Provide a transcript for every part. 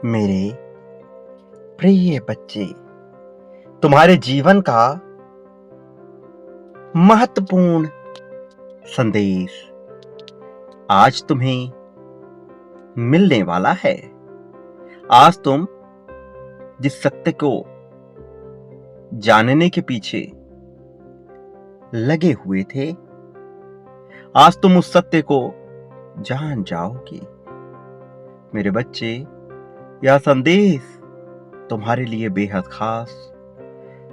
मेरे प्रिय बच्चे, तुम्हारे जीवन का महत्वपूर्ण संदेश आज तुम्हें मिलने वाला है। आज तुम जिस सत्य को जानने के पीछे लगे हुए थे, आज तुम उस सत्य को जान जाओगे। मेरे बच्चे, यह संदेश तुम्हारे लिए बेहद खास,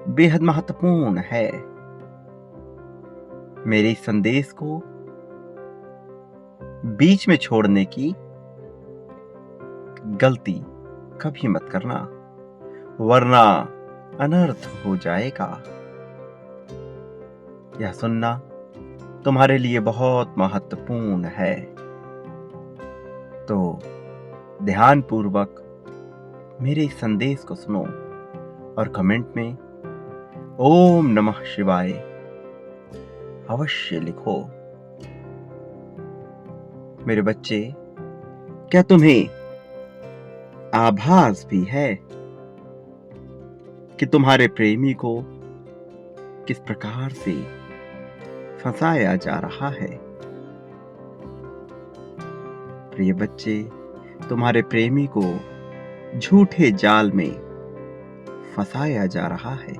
बेहद महत्वपूर्ण है। मेरे इस संदेश को बीच में छोड़ने की गलती कभी मत करना, वरना अनर्थ हो जाएगा। यह सुनना तुम्हारे लिए बहुत महत्वपूर्ण है। तो ध्यानपूर्वक मेरे इस संदेश को सुनो और कमेंट में ओम नमः शिवाय अवश्य लिखो। मेरे बच्चे, क्या तुम्हें आभास भी है कि तुम्हारे प्रेमी को किस प्रकार से फंसाया जा रहा है? प्रिय बच्चे, तुम्हारे प्रेमी को झूठे जाल में फंसाया जा रहा है।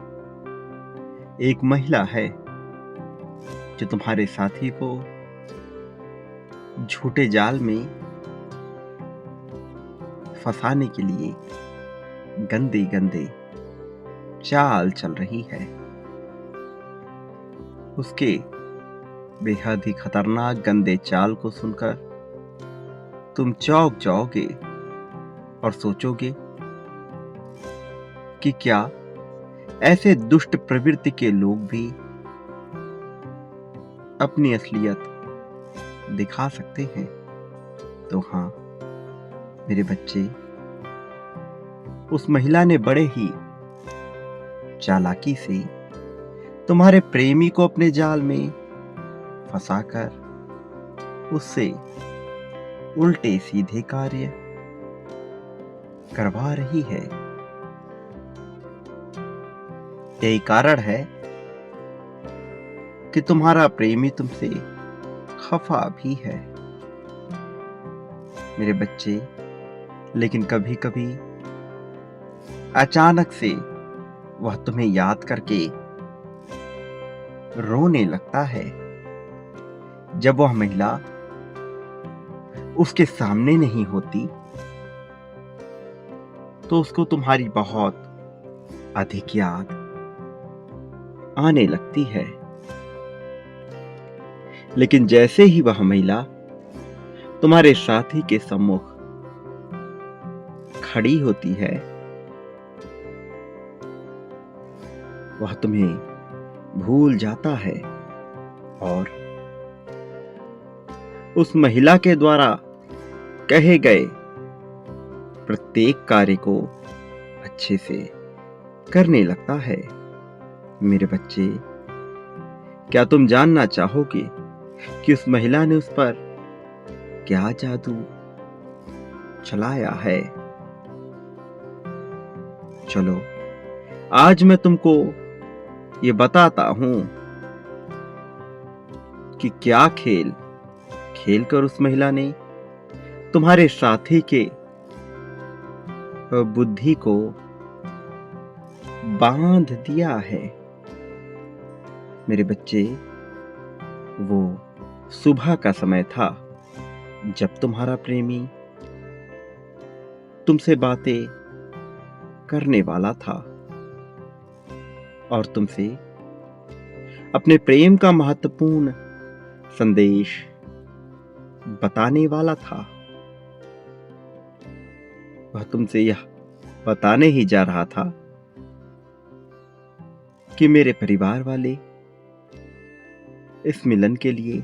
एक महिला है जो तुम्हारे साथी को झूठे जाल में फंसाने के लिए गंदे गंदे चाल चल रही है। उसके बेहद ही खतरनाक गंदे चाल को सुनकर तुम चौंक जाओगे और सोचोगे कि क्या ऐसे दुष्ट प्रवृत्ति के लोग भी अपनी असलियत दिखा सकते हैं? तो हाँ मेरे बच्चे, उस महिला ने बड़े ही चालाकी से तुम्हारे प्रेमी को अपने जाल में फंसाकर उससे उल्टे सीधे कार्य करवा रही है। यही कारण है कि तुम्हारा प्रेमी तुमसे खफा भी है। मेरे बच्चे, लेकिन कभी कभी अचानक से वह तुम्हें याद करके रोने लगता है। जब वह महिला उसके सामने नहीं होती तो उसको तुम्हारी बहुत अधिक याद आने लगती है। लेकिन जैसे ही वह महिला तुम्हारे साथी के सम्मुख खड़ी होती है, वह तुम्हें भूल जाता है और उस महिला के द्वारा कहे गए प्रत्येक कार्य को अच्छे से करने लगता है। मेरे बच्चे, क्या तुम जानना चाहोगे कि उस महिला ने उस पर क्या जादू चलाया है? चलो आज मैं तुमको ये बताता हूं कि क्या खेल खेलकर उस महिला ने तुम्हारे साथी के बुद्धि को बांध दिया है। मेरे बच्चे, वो सुबह का समय था जब तुम्हारा प्रेमी तुमसे बातें करने वाला था और तुमसे अपने प्रेम का महत्वपूर्ण संदेश बताने वाला था। वह तुमसे यह बताने ही जा रहा था कि मेरे परिवार वाले इस मिलन के लिए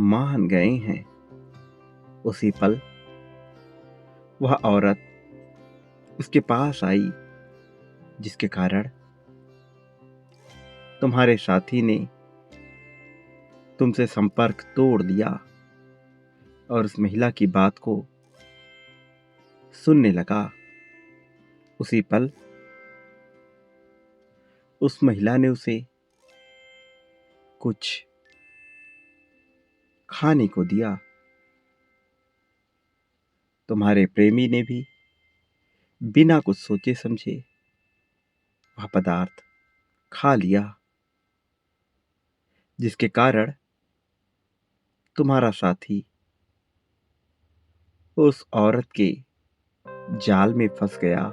मान गए हैं। उसी पल वह औरत उसके पास आई, जिसके कारण तुम्हारे साथी ने तुमसे संपर्क तोड़ दिया और उस महिला की बात को सुनने लगा। उसी पल उस महिला ने उसे कुछ खाने को दिया। तुम्हारे प्रेमी ने भी बिना कुछ सोचे समझे वह पदार्थ खा लिया, जिसके कारण तुम्हारा साथी उस औरत के जाल में फंस गया।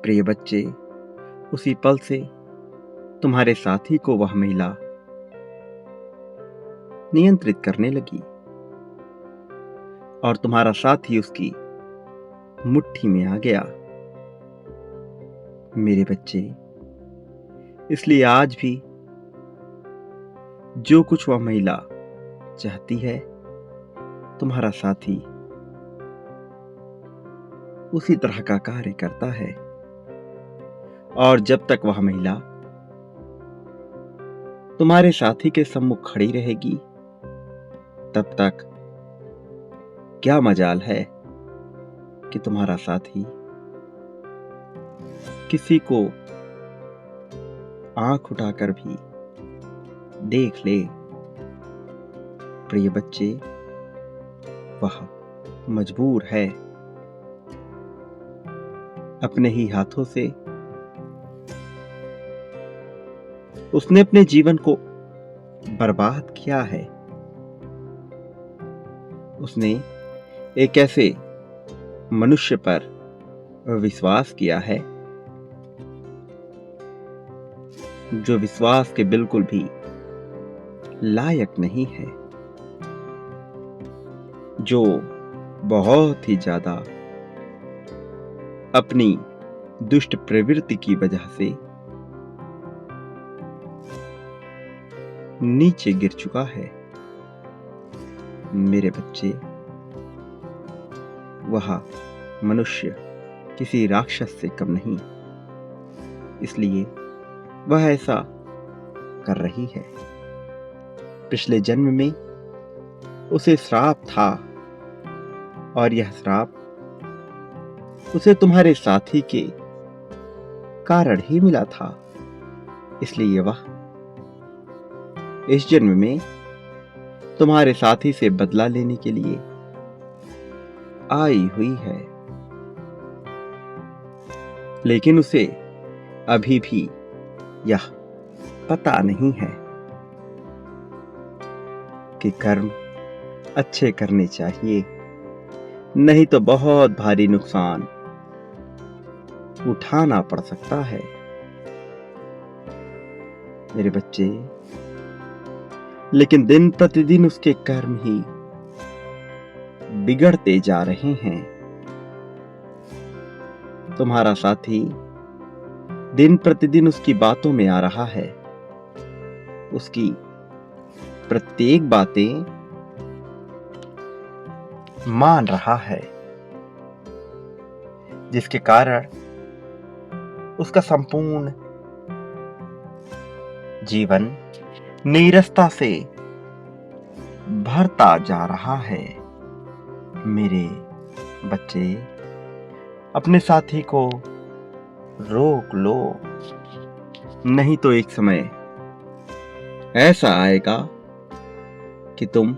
प्रिय बच्चे, उसी पल से तुम्हारे साथी को वह महिला नियंत्रित करने लगी और तुम्हारा साथी उसकी मुट्ठी में आ गया। मेरे बच्चे, इसलिए आज भी जो कुछ वह महिला चाहती है, तुम्हारा साथी उसी तरह का कार्य करता है। और जब तक वह महिला तुम्हारे साथी के सम्मुख खड़ी रहेगी, तब तक क्या मजाल है कि तुम्हारा साथी किसी को आंख उठाकर भी देख ले। प्रिय बच्चे, वह मजबूर है अपने ही हाथों से उसने अपने जीवन को बर्बाद किया है। उसने एक ऐसे मनुष्य पर विश्वास किया है जो विश्वास के बिल्कुल भी लायक नहीं है, जो बहुत ही ज्यादा अपनी दुष्ट प्रवृत्ति की वजह से नीचे गिर चुका है। मेरे बच्चे, वह मनुष्य किसी राक्षस से कम नहीं, इसलिए वह ऐसा कर रही है। पिछले जन्म में उसे श्राप था और यह श्राप उसे तुम्हारे साथी के कारण ही मिला था, इसलिए वह इस जन्म में तुम्हारे साथी से बदला लेने के लिए आई हुई है। लेकिन उसे अभी भी यह पता नहीं है कि कर्म अच्छे करने चाहिए, नहीं तो बहुत भारी नुकसान उठाना पड़ सकता है। मेरे बच्चे, लेकिन दिन प्रतिदिन उसके कर्म ही बिगड़ते जा रहे हैं। तुम्हारा साथी दिन प्रतिदिन उसकी बातों में आ रहा है, उसकी प्रत्येक बातें मान रहा है, जिसके कारण उसका संपूर्ण जीवन नीरसता से भरता जा रहा है। मेरे बच्चे, अपने साथी को रोक लो, नहीं तो एक समय ऐसा आएगा कि तुम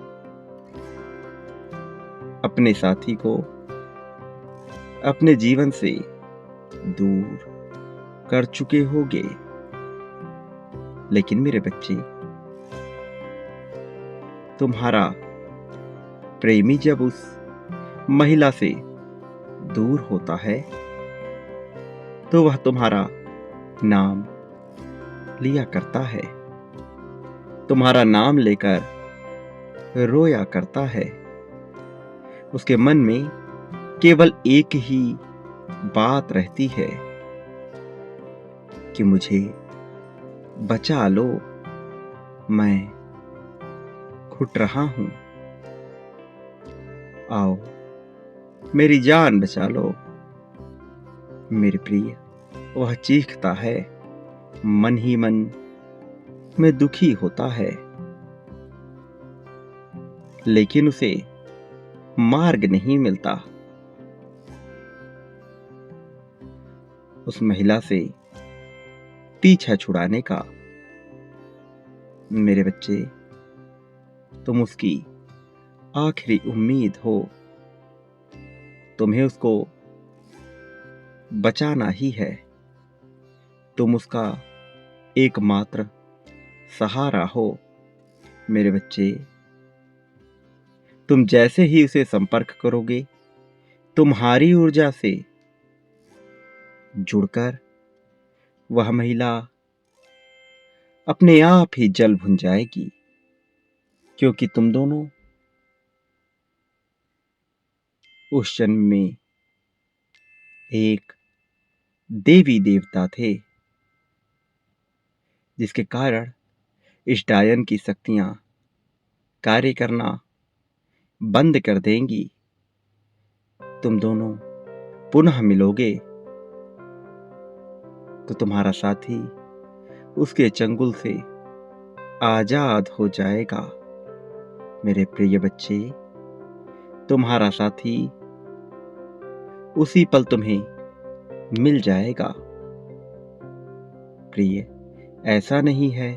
अपने साथी को अपने जीवन से दूर कर चुके होगे। लेकिन मेरे बच्चे, तुम्हारा प्रेमी जब उस महिला से दूर होता है तो वह तुम्हारा नाम लिया करता है, तुम्हारा नाम लेकर रोया करता है। उसके मन में केवल एक ही बात रहती है कि मुझे बचा लो, मैं घुट रहा हूं, आओ मेरी जान बचा लो। मेरे प्रिय, वह चीखता है, मन ही मन में दुखी होता है, लेकिन उसे मार्ग नहीं मिलता। उस महिला से पीछा छुड़ाने का। मेरे बच्चे, तुम उसकी आखिरी उम्मीद हो। तुम्हें उसको बचाना ही है। तुम उसका एकमात्र सहारा हो। मेरे बच्चे, तुम जैसे ही उसे संपर्क करोगे, तुम्हारी ऊर्जा से जुड़कर वह महिला अपने आप ही जल भुन जाएगी, क्योंकि तुम दोनों उस जन्म में एक देवी देवता थे, जिसके कारण इस डायन की शक्तियां कार्य करना बंद कर देंगी। तुम दोनों पुनः मिलोगे तो तुम्हारा साथी उसके चंगुल से आजाद हो जाएगा। मेरे प्रिय बच्चे, तुम्हारा साथी उसी पल तुम्हें मिल जाएगा। प्रिय, ऐसा नहीं है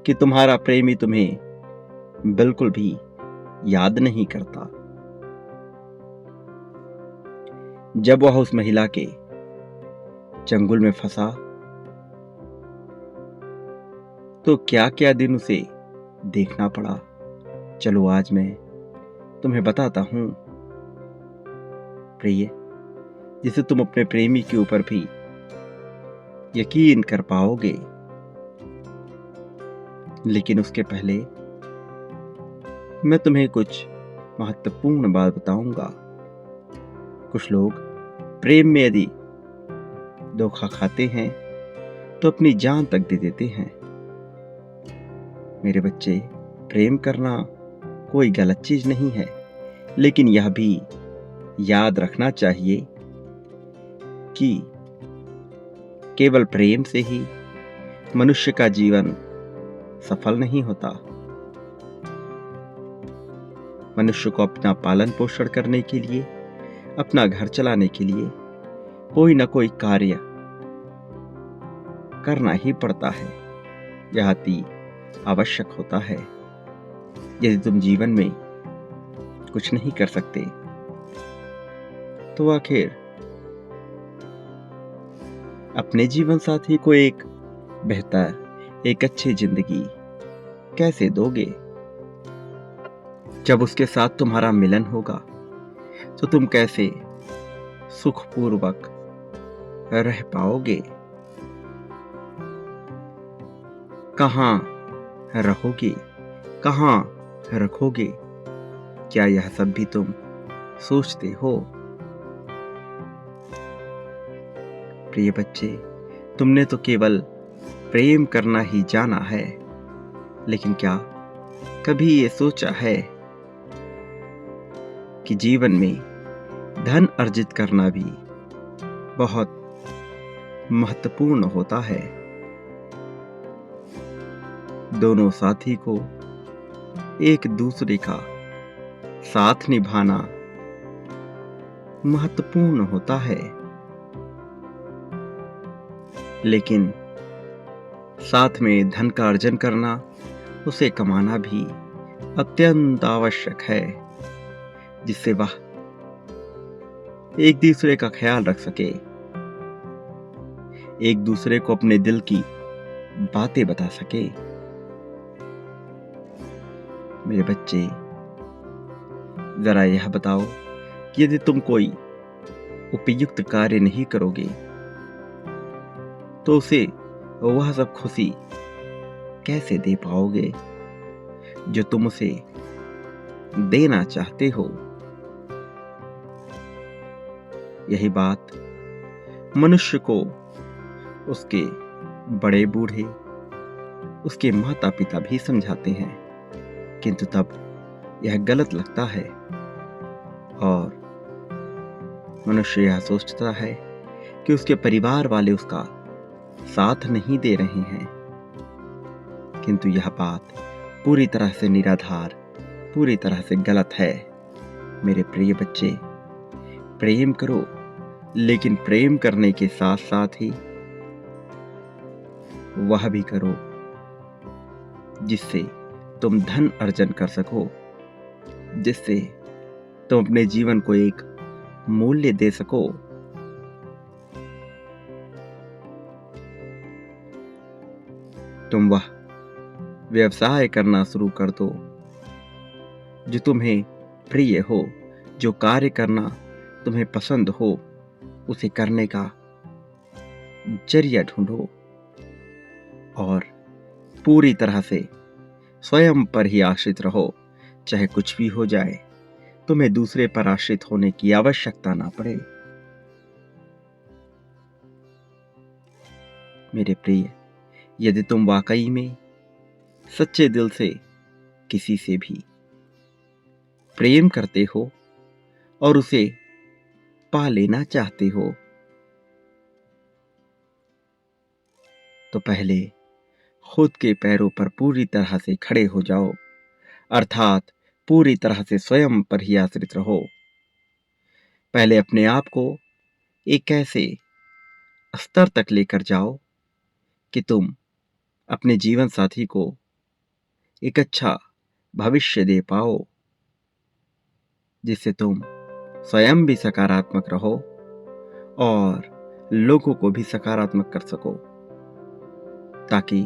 कि तुम्हारा प्रेमी तुम्हें बिल्कुल भी याद नहीं करता। जब वह उस महिला के चंगुल में फंसा तो क्या क्या दिन उसे देखना पड़ा। चलो आज मैं तुम्हें बताता हूं प्रिय, जिसे तुम अपने प्रेमी के ऊपर भी यकीन कर पाओगे। लेकिन उसके पहले मैं तुम्हें कुछ महत्वपूर्ण बात बताऊंगा। कुछ लोग प्रेम में यदि धोखा खाते हैं तो अपनी जान तक दे देते हैं। मेरे बच्चे, प्रेम करना कोई गलत चीज नहीं है, लेकिन यह भी याद रखना चाहिए कि केवल प्रेम से ही मनुष्य का जीवन सफल नहीं होता। मनुष्य को अपना पालन पोषण करने के लिए, अपना घर चलाने के लिए कोई ना कोई कार्य करना ही पड़ता है। यह अति आवश्यक होता है। यदि तुम जीवन में कुछ नहीं कर सकते तो आखिर अपने जीवन साथी को एक बेहतर, एक अच्छी जिंदगी कैसे दोगे? जब उसके साथ तुम्हारा मिलन होगा तो तुम कैसे सुखपूर्वक रह पाओगे? कहां रहोगे, कहां रखोगे? क्या यह सब भी तुम सोचते हो? प्रिय बच्चे, तुमने तो केवल प्रेम करना ही जाना है, लेकिन क्या कभी ये सोचा है कि जीवन में धन अर्जित करना भी बहुत महत्वपूर्ण होता है? दोनों साथी को एक दूसरे का साथ निभाना महत्वपूर्ण होता है, लेकिन साथ में धन का अर्जन करना, उसे कमाना भी अत्यंत आवश्यक है, जिससे वह एक दूसरे का ख्याल रख सके, एक दूसरे को अपने दिल की बातें बता सके। मेरे बच्चे, जरा यह बताओ कि यदि तुम कोई उपयुक्त कार्य नहीं करोगे तो उसे वह सब खुशी कैसे दे पाओगे जो तुम उसे देना चाहते हो? यही बात मनुष्य को उसके बड़े बूढ़े, उसके माता पिता भी समझाते हैं, किंतु तब यह गलत लगता है और मनुष्य यह सोचता है कि उसके परिवार वाले उसका साथ नहीं दे रहे हैं, किंतु यह बात पूरी तरह से निराधार पूरी तरह से गलत है। मेरे प्रिय बच्चे, प्रेम करो, लेकिन प्रेम करने के साथ साथ ही वह भी करो जिससे तुम धन अर्जन कर सको, जिससे तुम अपने जीवन को एक मूल्य दे सको। तुम वह व्यवसाय करना शुरू कर दो जो तुम्हें प्रिय हो, जो कार्य करना तुम्हें पसंद हो, उसे करने का जरिया ढूंढो और पूरी तरह से स्वयं पर ही आश्रित रहो। चाहे कुछ भी हो जाए, तुम्हें दूसरे पर आश्रित होने की आवश्यकता ना पड़े। मेरे प्रिय, यदि तुम वाकई में सच्चे दिल से किसी से भी प्रेम करते हो और उसे पा लेना चाहते हो, तो पहले खुद के पैरों पर पूरी तरह से खड़े हो जाओ, अर्थात पूरी तरह से स्वयं पर ही आश्रित रहो। पहले अपने आप को एक ऐसे स्तर तक लेकर जाओ कि तुम अपने जीवन साथी को एक अच्छा भविष्य दे पाओ, जिससे तुम स्वयं भी सकारात्मक रहो और लोगों को भी सकारात्मक कर सको, ताकि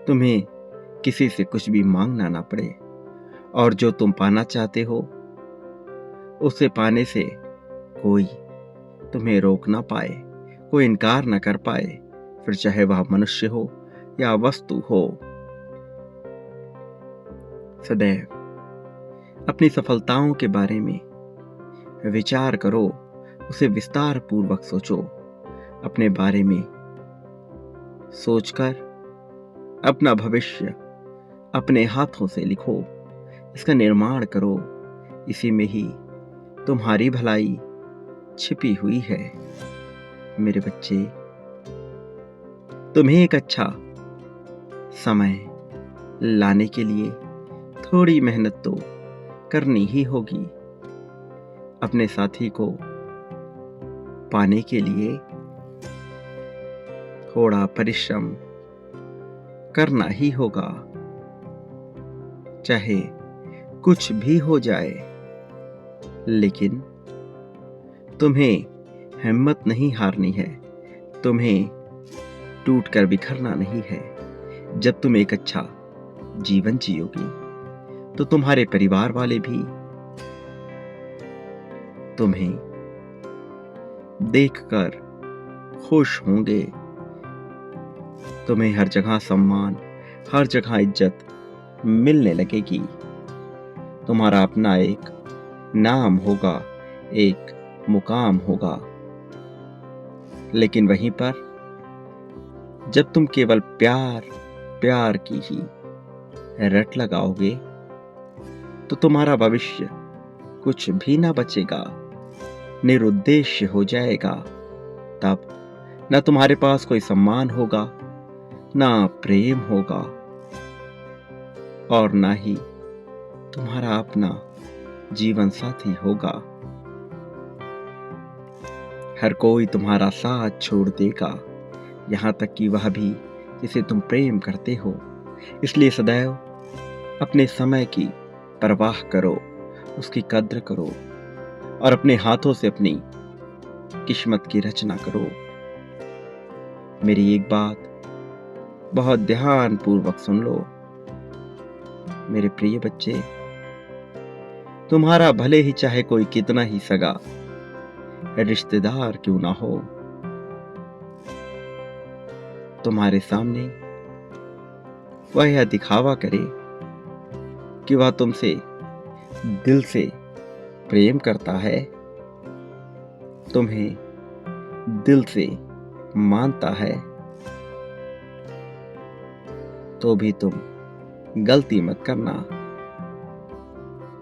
तुम्हें किसी से कुछ भी मांगना ना पड़े और जो तुम पाना चाहते हो उसे पाने से कोई तुम्हें रोक ना पाए, कोई इनकार ना कर पाए, फिर चाहे वह मनुष्य हो या वस्तु हो। सदैव अपनी सफलताओं के बारे में विचार करो, उसे विस्तार पूर्वक सोचो, अपने बारे में सोचकर अपना भविष्य अपने हाथों से लिखो, इसका निर्माण करो। इसी में ही तुम्हारी भलाई छिपी हुई है। मेरे बच्चे, तुम्हें एक अच्छा समय लाने के लिए थोड़ी मेहनत तो करनी ही होगी। अपने साथी को पाने के लिए थोड़ा परिश्रम करना ही होगा, चाहे कुछ भी हो जाए। लेकिन तुम्हें हिम्मत नहीं हारनी है, तुम्हें टूटकर बिखरना नहीं है। जब तुम एक अच्छा जीवन जियोगी तो तुम्हारे परिवार वाले भी तुम्हें देखकर खुश होंगे। तुम्हें हर जगह सम्मान, हर जगह इज्जत मिलने लगेगी। तुम्हारा अपना एक नाम होगा, एक मुकाम होगा। लेकिन वहीं पर जब तुम केवल प्यार प्यार की ही रट लगाओगे तो तुम्हारा भविष्य कुछ भी ना बचेगा, निरुद्देश्य हो जाएगा। तब न तुम्हारे पास कोई सम्मान होगा, ना प्रेम होगा और ना ही तुम्हारा अपना जीवन साथी होगा। हर कोई तुम्हारा साथ छोड़ देगा, यहां तक कि वह भी जिसे तुम प्रेम करते हो। इसलिए सदैव अपने समय की परवाह करो, उसकी कद्र करो और अपने हाथों से अपनी किस्मत की रचना करो। मेरी एक बात बहुत ध्यान पूर्वक सुन लो। मेरे प्रिय बच्चे, तुम्हारा भले ही चाहे कोई कितना ही सगा रिश्तेदार क्यों ना हो, तुम्हारे सामने वह यह दिखावा करे कि वह तुमसे दिल से प्रेम करता है, तुम्हें दिल से मानता है, तो भी तुम गलती मत करना।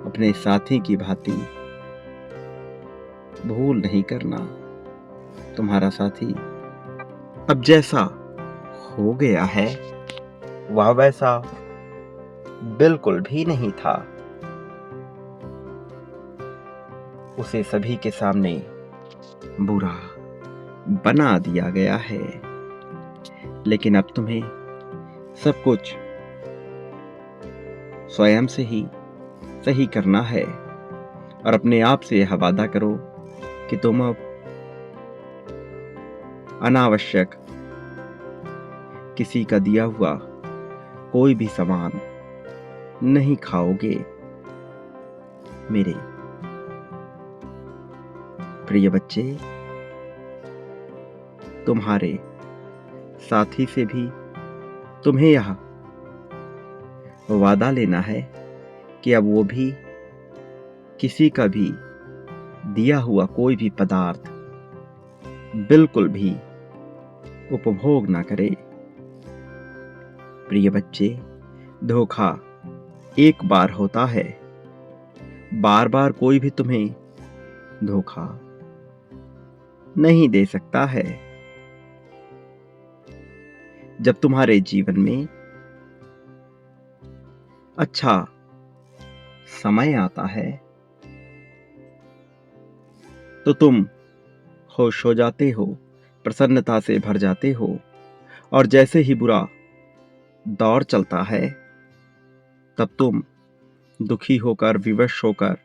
अपने साथी की भांति भूल नहीं करना। तुम्हारा साथी अब जैसा हो गया है वह वैसा बिल्कुल भी नहीं था। उसे सभी के सामने बुरा बना दिया गया है। लेकिन अब तुम्हें सब कुछ स्वयं से ही सही करना है और अपने आप से यह वादा करो कि तुम अब अनावश्यक किसी का दिया हुआ कोई भी सामान नहीं खाओगे। मेरे प्रिय बच्चे, तुम्हारे साथी से भी तुम्हें यह वादा लेना है कि अब वो भी किसी का भी दिया हुआ कोई भी पदार्थ बिल्कुल भी उपभोग ना करे। प्रिय बच्चे, धोखा एक बार होता है, बार बार कोई भी तुम्हें धोखा नहीं दे सकता है। जब तुम्हारे जीवन में अच्छा समय आता है तो तुम खुश हो जाते हो, प्रसन्नता से भर जाते हो, और जैसे ही बुरा दौर चलता है तब तुम दुखी होकर, विवश होकर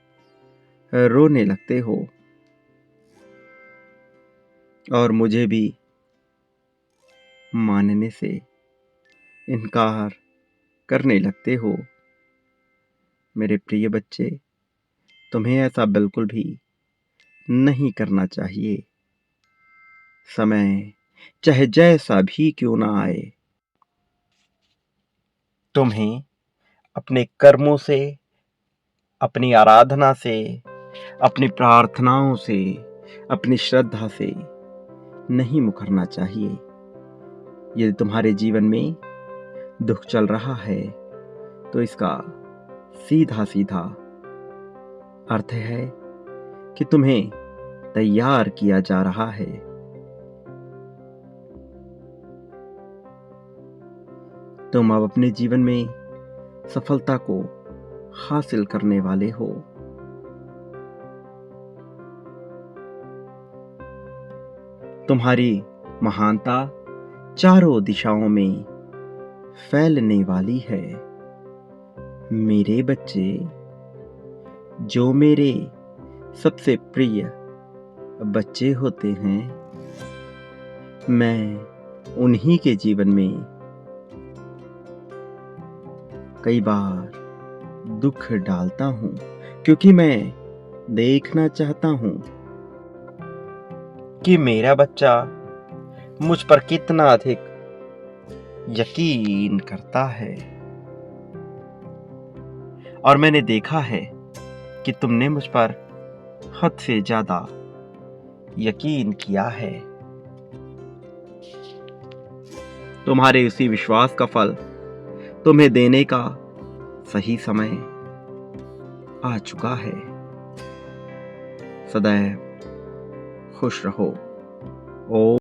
रोने लगते हो और मुझे भी मानने से इनकार करने लगते हो। मेरे प्रिय बच्चे, तुम्हें ऐसा बिल्कुल भी नहीं करना चाहिए। समय चाहे जैसा भी क्यों ना आए, तुम्हें अपने कर्मों से, अपनी आराधना से, अपनी प्रार्थनाओं से, अपनी श्रद्धा से नहीं मुकरना चाहिए। यदि तुम्हारे जीवन में दुख चल रहा है तो इसका सीधा सीधा अर्थ है कि तुम्हें तैयार किया जा रहा है। तुम अब अपने जीवन में सफलता को हासिल करने वाले हो। तुम्हारी महानता चारों दिशाओं में फैलने वाली है। मेरे बच्चे, जो मेरे सबसे प्रिय बच्चे होते हैं, मैं उन्हीं के जीवन में कई बार दुख डालता हूं, क्योंकि मैं देखना चाहता हूं कि मेरा बच्चा मुझ पर कितना अधिक यकीन करता है। और मैंने देखा है कि तुमने मुझ पर हद से ज्यादा यकीन किया है। तुम्हारे उसी विश्वास का फल तुम्हें देने का सही समय आ चुका है। सदैव खुश रहो। ओम